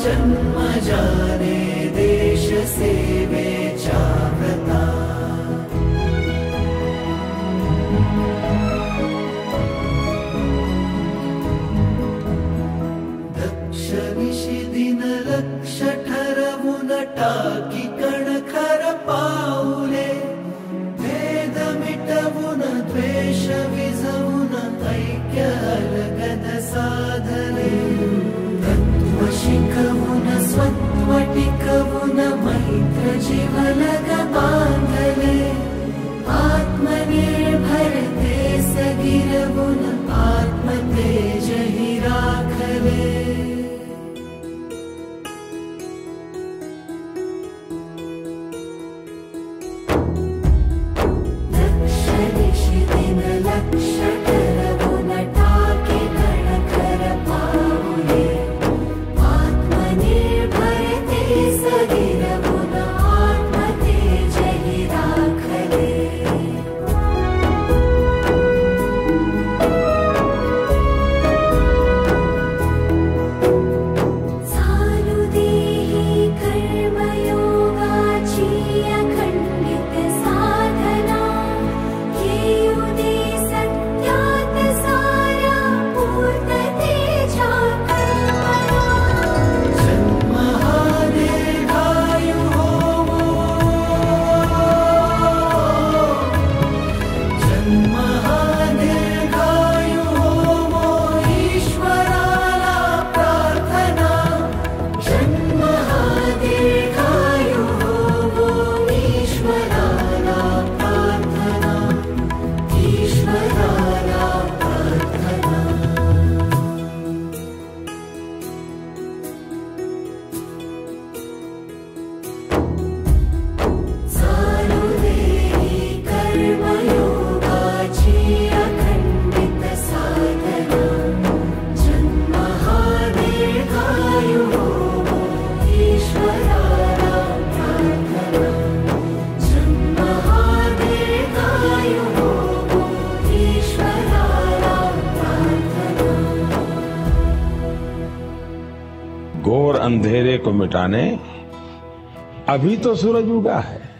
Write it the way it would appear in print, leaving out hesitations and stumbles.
जन्मजाने देश सेवेच्या व्रता दक्षिणेशी दिन लक्ष ठरवून टाकी कणखर पाऊले भेद मिटवून द्वेष विझवून ऐक्य अलगद साधले तत्व शिकवून स्वत्व टिकवून मैत्र जीवलग बांधले आत्मनिर्भर देश गिरवून आत्मतेज हि राखले घोर अंधेरे को मिटाने अभी तो सूरज उगा है।